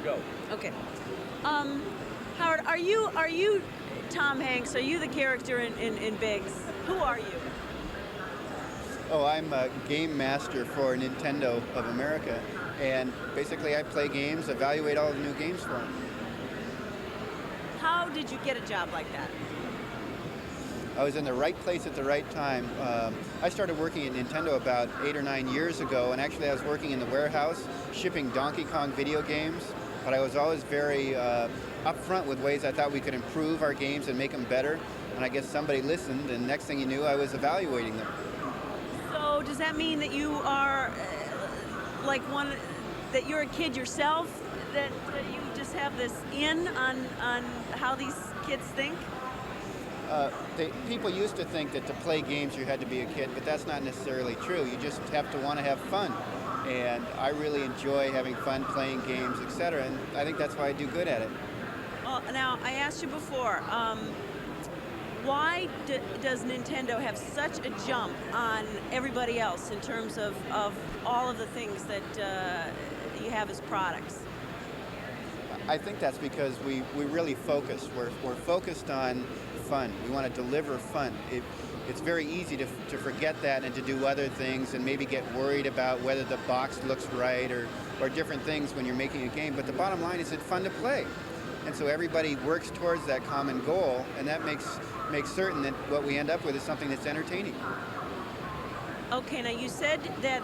Go. Okay. Howard, are you Tom Hanks? Are you the character in Biggs? Who are you? Oh, I'm a game master for Nintendo of America, and basically I play games, evaluate all the new games for them. How did you get a job like that? I was in the right place at the right time. I started working at Nintendo about 8 or 9 years ago, and actually I was working in the warehouse shipping Donkey Kong video games, but I was always very upfront with ways I thought we could improve our games and make them better, and I guess somebody listened, and next thing you knew I was evaluating them. So does that mean that you are that you're a kid yourself, that you just have this in on how these kids think? People used to think that to play games you had to be a kid, but that's not necessarily true. You just have to want to have fun. And I really enjoy having fun playing games, etc. And I think that's why I do good at it. Well, now, I asked you before, why does Nintendo have such a jump on everybody else in terms of all of the things that you have as products? I think that's because we really focus. We're focused on fun. We want to deliver fun. It's very easy to forget that and to do other things and maybe get worried about whether the box looks right or different things when you're making a game. But the bottom line is it's fun to play. And so everybody works towards that common goal, and that makes certain that what we end up with is something that's entertaining. Okay, now you said that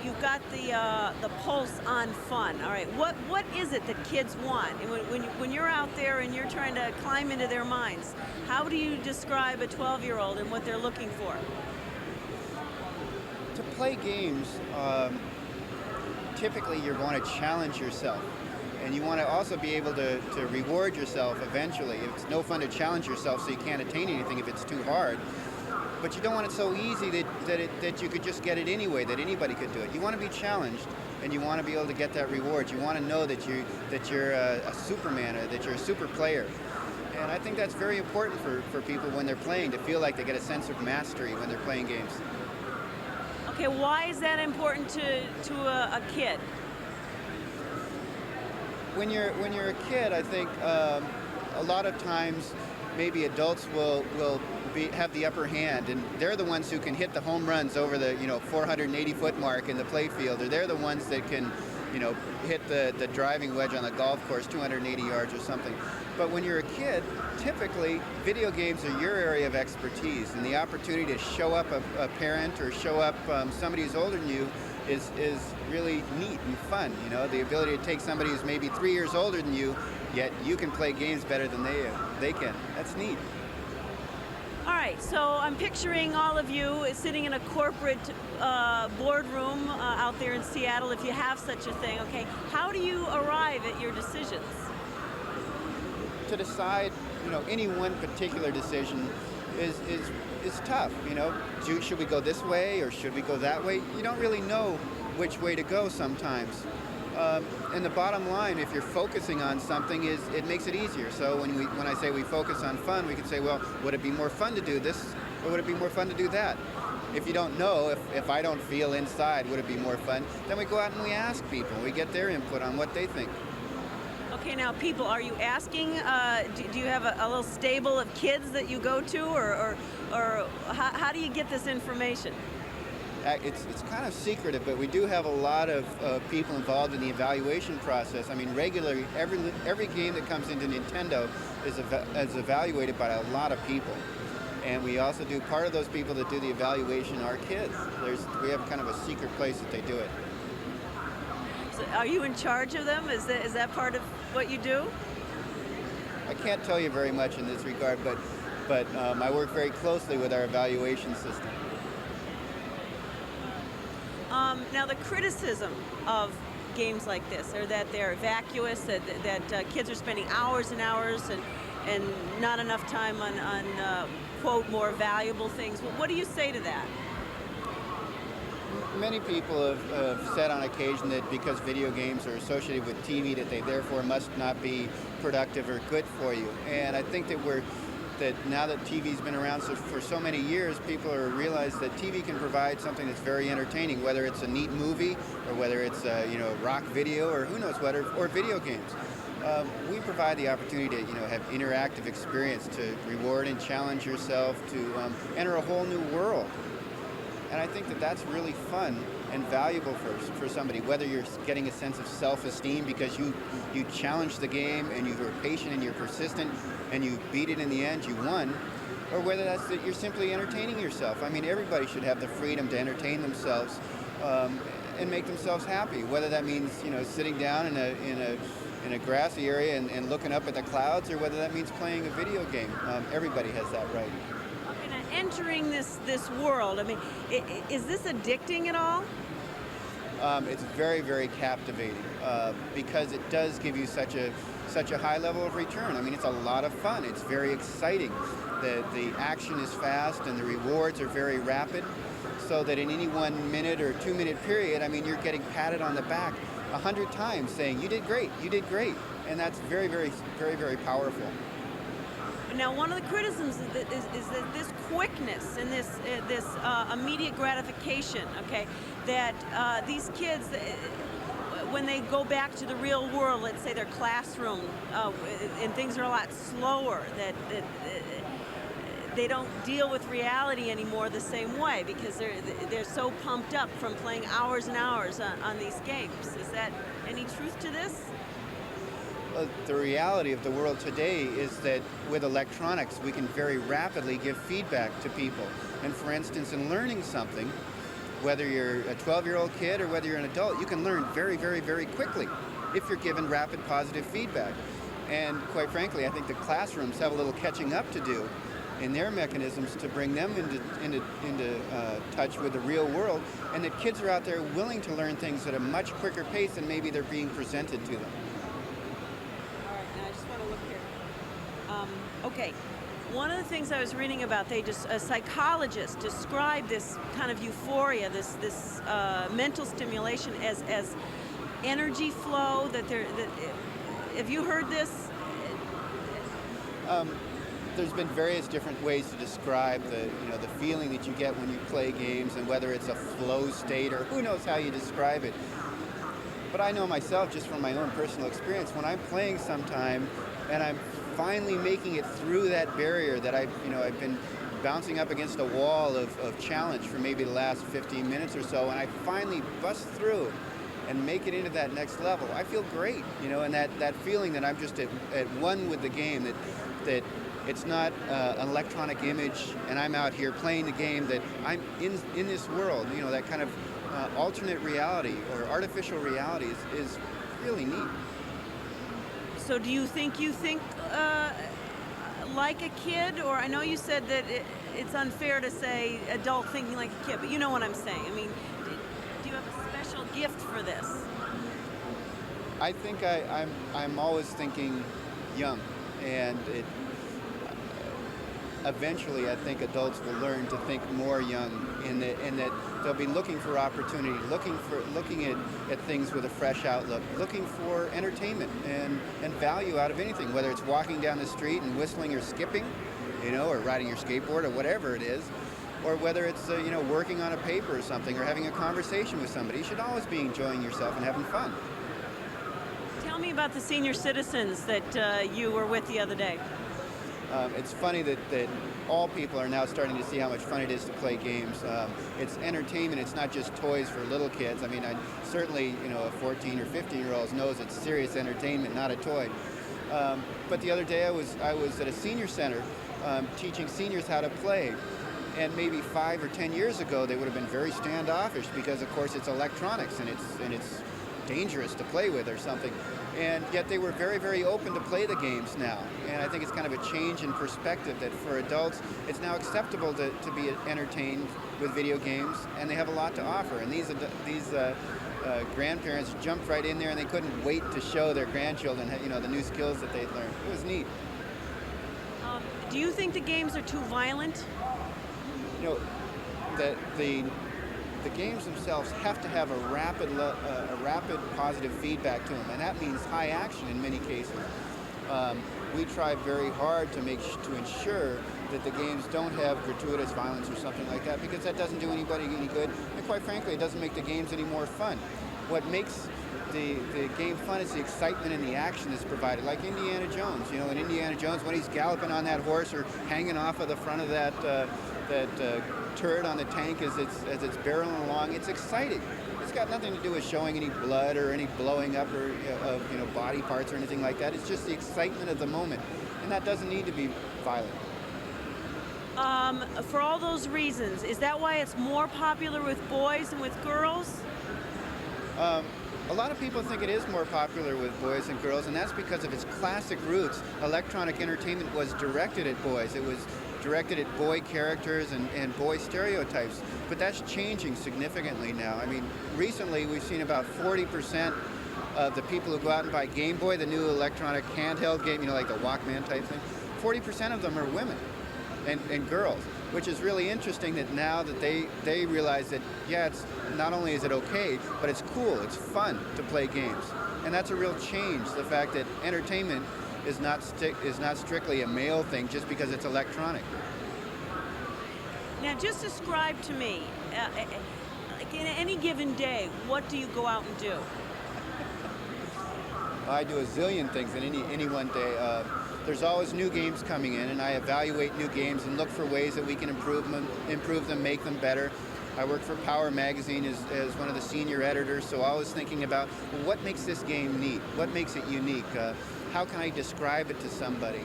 you've got the pulse on fun. All right, what is it that kids want? And when you're out there and you're trying to climb into their minds, how do you describe a 12-year-old and what they're looking for? To play games, typically you're going to challenge yourself. And you want to also be able to reward yourself eventually. It's no fun to challenge yourself so you can't attain anything if it's too hard. But you don't want it so easy that you could just get it anyway, that anybody could do it. You want to be challenged, and you want to be able to get that reward. You want to know that you're a Superman or that you're a super player. And I think that's very important for people when they're playing, to feel like they get a sense of mastery when they're playing games. Okay, why is that important to a kid? When you're a kid, I think a lot of times maybe adults will have the upper hand, and they're the ones who can hit the home runs over the 480-foot mark in the play field, or they're the ones that can hit the driving wedge on the golf course 280 yards or something. But when you're a kid, typically video games are your area of expertise, and the opportunity to show up a parent or show up somebody who's older than you is really neat and fun. The ability to take somebody who's maybe 3 years older than you, yet you can play games better than they can. That's neat. All right, so I'm picturing all of you sitting in a corporate boardroom out there in Seattle, if you have such a thing. Okay, how do you arrive at your decisions? To decide, any one particular decision is tough. Should we go this way or should we go that way? You don't really know which way to go sometimes. And the bottom line, if you're focusing on something, is it makes it easier. So when I say we focus on fun, we can say, well, would it be more fun to do this, or would it be more fun to do that? If you don't know, if I don't feel inside, would it be more fun, then we go out and we ask people. We get their input on what they think. Okay, now people, are you asking, do you have a little stable of kids that you go to, or how do you get this information? It's kind of secretive, but we do have a lot of people involved in the evaluation process. I mean, regularly, every game that comes into Nintendo is evaluated by a lot of people. And we also do, part of those people that do the evaluation are kids. We have kind of a secret place that they do it. So are you in charge of them? Is that part of what you do? I can't tell you very much in this regard, but I work very closely with our evaluation system. Now, the criticism of games like this are that they're vacuous, that kids are spending hours and hours and not enough time on quote, more valuable things. What do you say to that? Many people have said on occasion that because video games are associated with TV, that they therefore must not be productive or good for you. And I think that now that TV's been around for so many years, people are realize that TV can provide something that's very entertaining, whether it's a neat movie or whether it's rock video or who knows what, or video games. We provide the opportunity to have interactive experience to reward and challenge yourself to enter a whole new world. And I think that that's really fun and valuable for somebody, whether you're getting a sense of self-esteem because you challenged the game and you were patient and you're persistent and you beat it in the end, you won, or whether that's that you're simply entertaining yourself. I mean, everybody should have the freedom to entertain themselves and make themselves happy, whether that means sitting down in a grassy area and looking up at the clouds, or whether that means playing a video game. Everybody has that right. Okay, now entering this world, I mean, is this addicting at all? It's very, very captivating because it does give you such a high level of return. I mean, it's a lot of fun. It's very exciting. The action is fast and the rewards are very rapid, so that in any 1 minute or 2 minute period, I mean, you're getting patted on the back 100 times saying, you did great, and that's very, very, very, very powerful. Now, one of the criticisms is that this quickness and this immediate gratification, okay, that these kids, when they go back to the real world, let's say their classroom, and things are a lot slower, that they don't deal with reality anymore the same way because they're so pumped up from playing hours and hours on these games. Is that any truth to this? The reality of the world today is that with electronics, we can very rapidly give feedback to people. And for instance, in learning something, whether you're a 12-year-old kid or whether you're an adult, you can learn very, very, very quickly if you're given rapid positive feedback. And quite frankly, I think the classrooms have a little catching up to do in their mechanisms to bring them into touch with the real world, and that kids are out there willing to learn things at a much quicker pace than maybe they're being presented to them. All right, now I just want to look here. Okay, one of the things I was reading about, a psychologist described this kind of euphoria, this mental stimulation as energy flow. Have you heard this? There's been various different ways to describe the feeling that you get when you play games, and whether it's a flow state or who knows how you describe it. But I know myself, just from my own personal experience, when I'm playing sometime and I'm finally making it through that barrier that I've been bouncing up against a wall of challenge for maybe the last 15 minutes or so, and I finally bust through and make it into that next level, I feel great, and that feeling that I'm just at one with the game, that it's not an electronic image and I'm out here playing the game, that I'm in this world, that kind of alternate reality or artificial reality is really neat. So do you think like a kid, or I know you said that it's unfair to say adult thinking like a kid, but you know what I'm saying. I mean, do you have a special gift for this? I think I'm always thinking young, and eventually I think adults will learn to think more young, in that they'll be looking for opportunity, looking at things with a fresh outlook, looking for entertainment and value out of anything, whether it's walking down the street and whistling or skipping, or riding your skateboard or whatever it is, or whether it's working on a paper or something, or having a conversation with somebody. You should always be enjoying yourself and having fun. Tell me about the senior citizens that you were with the other day. It's funny that all people are now starting to see how much fun it is to play games. It's entertainment. It's not just toys for little kids. I mean, certainly, a 14 or 15-year-old knows it's serious entertainment, not a toy. But the other day I was at a senior center teaching seniors how to play. And maybe 5 or 10 years ago, they would have been very standoffish because, of course, it's electronics and it's dangerous to play with or something. And yet they were very, very open to play the games now. And I think it's kind of a change in perspective that for adults, it's now acceptable to be entertained with video games, and they have a lot to offer. And these grandparents jumped right in there, and they couldn't wait to show their grandchildren, the new skills that they'd learned. It was neat. Do you think the games are too violent? The games themselves have to have a rapid positive feedback to them, and that means high action in many cases. We try very hard to ensure that the games don't have gratuitous violence or something like that, because that doesn't do anybody any good, and quite frankly, it doesn't make the games any more fun. what makes the game fun is the excitement and the action that's provided, like Indiana Jones. You know, in Indiana Jones, when he's galloping on that horse or hanging off of the front of that turret on the tank as it's barreling along, it's exciting. It's got nothing to do with showing any blood or any blowing up or of body parts or anything like that. It's just the excitement of the moment, and that doesn't need to be violent. For all those reasons, is that why it's more popular with boys than with girls? A lot of people think it is more popular with boys and girls, and that's because of its classic roots. Electronic entertainment was directed at boys. It was directed at boy characters and boy stereotypes, but that's changing significantly now. I mean, recently we've seen about 40% of the people who go out and buy Game Boy, the new electronic handheld game, like the Walkman type thing, 40% of them are women and girls, which is really interesting that now that they realize that, yeah, it's not only is it okay, but it's cool, it's fun to play games. And that's a real change, the fact that entertainment is not strictly a male thing just because it's electronic. Now, just describe to me, like in any given day, what do you go out and do? I do a zillion things in any one day. There's always new games coming in, and I evaluate new games and look for ways that we can improve them, make them better. I work for Power Magazine as one of the senior editors, so always thinking about, well, what makes this game neat? What makes it unique? How can I describe it to somebody?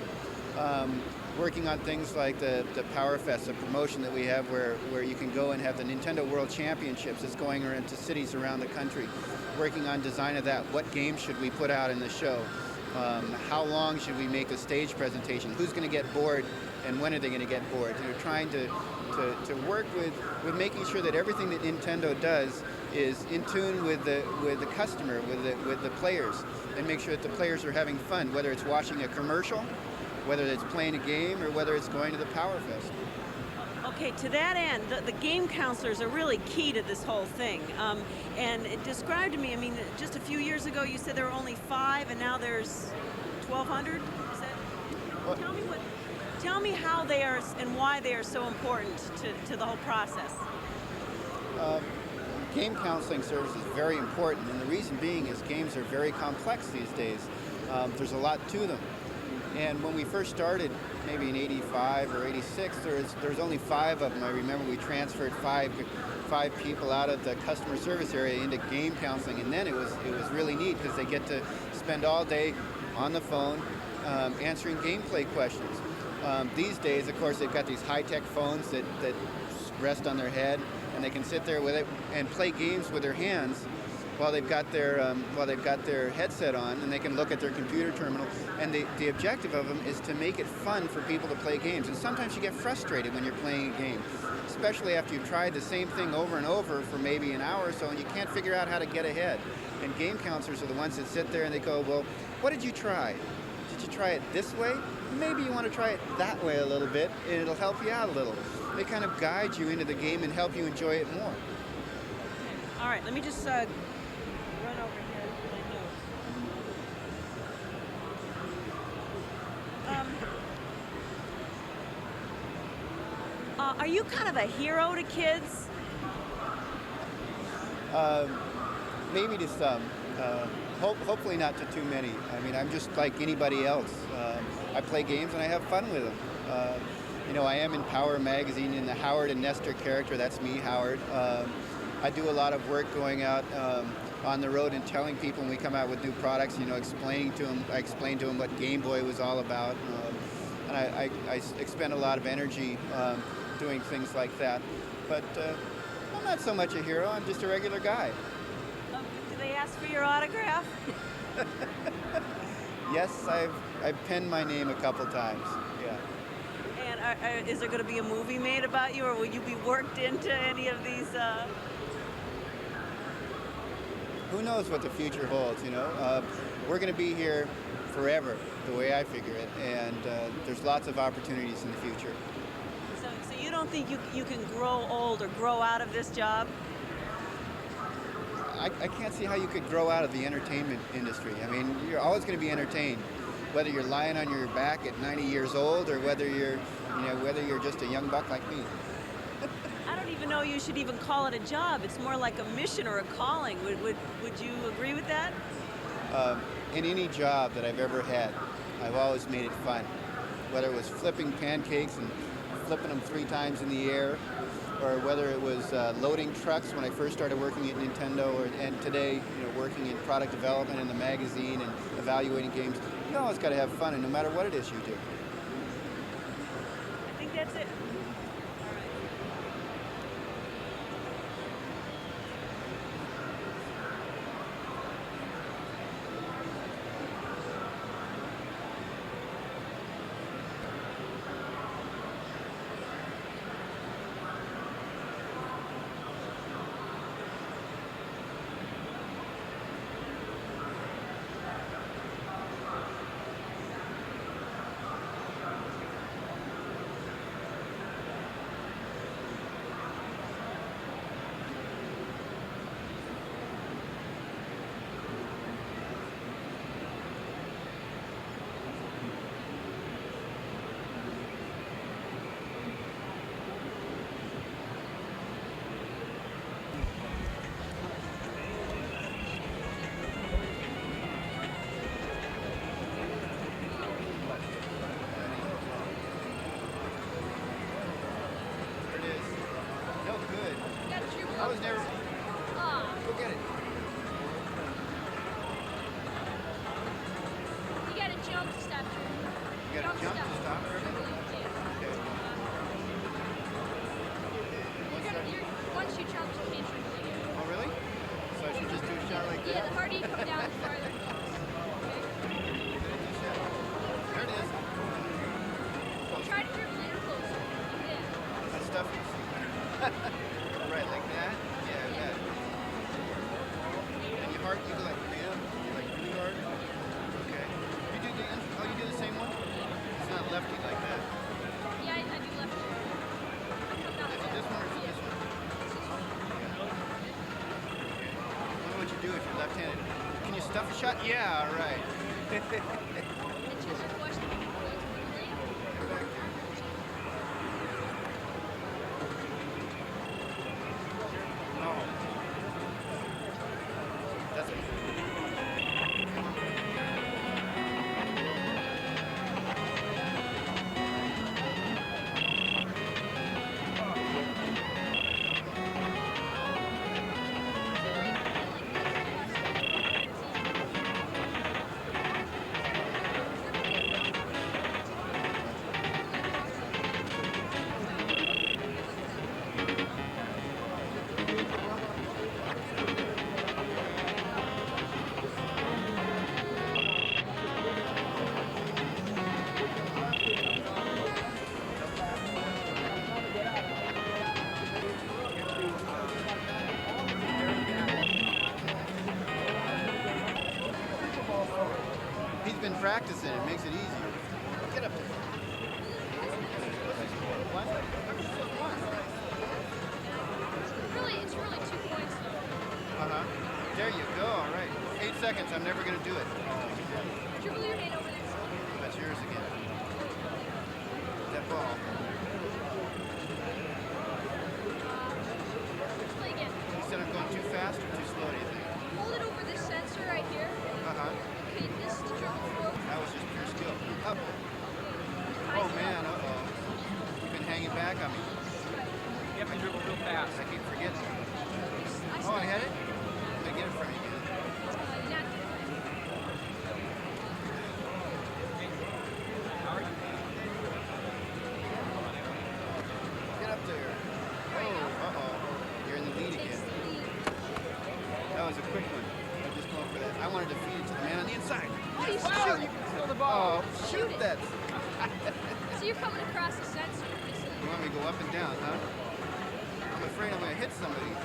Working on things like the Power Fest, a promotion that we have where you can go and have the Nintendo World Championships that's going around to cities around the country. Working on design of that. What games should we put out in the show? How long should we make a stage presentation? Who's going to get bored, and when are they going to get bored? Trying to work with making sure that everything that Nintendo does is in tune with the customer, with the players, and make sure that the players are having fun, whether it's watching a commercial, whether it's playing a game, or whether it's going to the Power Fest. Okay, to that end, the game counselors are really key to this whole thing. And describe to me, I mean, just a few years ago you said there were only 5, and now there's 1,200? Is that? Well, tell me how they are and why they are so important to the whole process. Game counseling service is very important, and the reason being is games are very complex these days. There's a lot to them. And when we first started, maybe in '85 or '86, there was only 5 of them. I remember we transferred five people out of the customer service area into game counseling, and then it was really neat because they get to spend all day on the phone answering gameplay questions. These days, of course, they've got these high-tech phones that rest on their head, and they can sit there with it and play games with their hands while they've got their headset on, and they can look at their computer terminal. And the objective of them is to make it fun for people to play games. And sometimes you get frustrated when you're playing a game, especially after you've tried the same thing over and over for maybe an hour or so, and you can't figure out how to get ahead. And game counselors are the ones that sit there and they go, well, what did you try? Did you try it this way? Maybe you want to try it that way a little bit, and it'll help you out a little. They kind of guide you into the game and help you enjoy it more. All right, let me just run over here with my notes. Are you kind of a hero to kids? Maybe to some. Hopefully not to too many. I mean, I'm just like anybody else. I play games and I have fun with them. I am in Power Magazine in the Howard and Nestor character. That's me, Howard. I do a lot of work going out on the road and telling people when we come out with new products, explaining to them. I explained to them what Game Boy was all about. And I expend a lot of energy doing things like that. But I'm not so much a hero. I'm just a regular guy. Do they ask for your autograph? Yes, I've penned my name a couple times. Yeah. And is there going to be a movie made about you, or will you be worked into any of these? Who knows what the future holds? We're going to be here forever, the way I figure it, and there's lots of opportunities in the future. So you don't think you can grow old or grow out of this job? I can't see how you could grow out of the entertainment industry. I mean, you're always going to be entertained, whether you're lying on your back at 90 years old or whether you're just a young buck like me. I don't even even know you should even call it a job. It's more like a mission or a calling. Would you agree with that? In any job that I've ever had, I've always made it fun. Whether it was flipping pancakes and flipping them 3 times in the air, or whether it was loading trucks when I first started working at Nintendo, and today, working in product development in the magazine and evaluating games. You always got to have fun, and no matter what it is you do. I think that's it. I was never. Go get it. You gotta jump to stop. You gotta jump to stop. Okay. Once you jump, you can't triple again. Oh, really? So I should just do a shot like that? Yeah, the harder you come down, the farther it goes. There it is. Try to dribble in closer. Yeah. That stuff. Right, like that? Yeah, that. And you hard, you go like bam, you like really hard. Okay. You do the same one? It's not lefty like that. Yeah, I do left. Is it this one or is it this one? I wonder what you do if you're left-handed. Can you stuff a shot? Yeah, all right. It's just a question. He's been practicing. It makes it easier. Get up there. It's really 2 points though. Uh-huh. There you go. All right. 8 seconds. I'm never going to do it. Dribble your hand over there. That's yours again. That ball. Play again. You said I'm going too fast or too slow, do you think? Hold it over this sensor right here. Uh-huh. Okay, this is to dribble forward. That was just pure skill. Up. Oh, man. Uh-oh. You've been hanging back on me. You have to dribble real fast. I keep forgetting. Oh, I had it? Let me get it from you again. Get up there. Oh, uh-oh. You're in the lead again. That was a quick one. I'm just going for that. I wanted to feed it to the man on the inside. Yes. Wow, you can steal the ball. Oh, shoot that. So you're coming across the sensor. You want me to go up and down, huh? I'm afraid I'm going to hit somebody.